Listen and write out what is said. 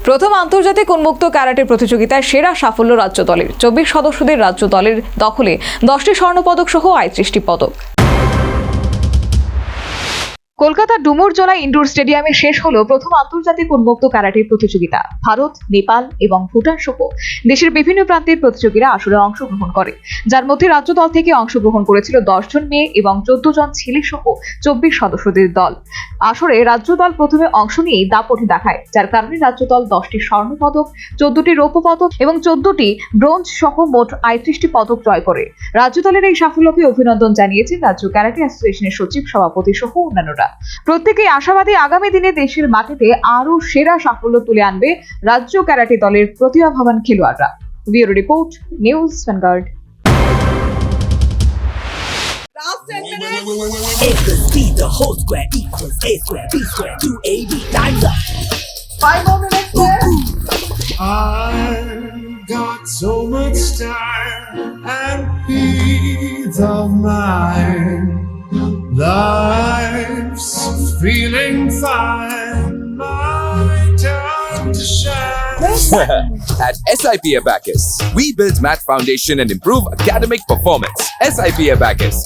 প্রথম আন্তর্জাতিক উন্মুক্ত ক্যারাটে প্রতিযোগিতায় সেরা সাফল্য রাজ্য দলের। 24 সদস্যদের রাজ্য দলের দখলে 10টি স্বর্ণপদক সহ 38টি পদক। কলকাতার ডুমুরজলা ইনডোর স্টেডিয়ামে শেষ হলো প্রথম আন্তর্জাতিক উন্মুক্ত ক্যারাটে প্রতিযোগিতা। ভারত, নেপাল এবং ভুটান সহ দেশের বিভিন্ন প্রান্তের প্রতিযোগীরা আসরে অংশগ্রহণ করে, যার মধ্যে রাজ্য দল থেকে অংশগ্রহণ করেছিল 10 জন মেয়ে এবং 14 জন ছেলে সহ 24 সদস্যদের দল। আসরে রাজ্য দল প্রথমে অংশ নিয়েই দাপটে দেখায়, যার কারণে রাজ্য দল 10টি স্বর্ণ পদক, 14টি রৌপ্য পদক এবং 14টি ব্রোঞ্জ সহ মোট 38টি পদক জয় করে। রাজ্য দলের এই সাফল্যকে অভিনন্দন জানিয়েছেন রাজ্য ক্যারাটে অ্যাসোসিয়েশনের সচিব, সভাপতি সহ অন্যান্যরা। প্রত্যেকেই আশাবাদী আগামী দিনে দেশের মাটিতে আরো সেরা সাফল্য তুলে আনবে রাজ্য ক্যারাটে দলের প্রতিভাবান খেলোয়াড়রা। Bureau report, news vanguard. A plus B, the whole square equals A square, B square, 2AB, time's up. 5 more minutes there. I've got so much time and peace of mind. Life's feeling fine. My time to shine. At SIP Abacus, we build math foundation and improve academic performance. SIP Abacus,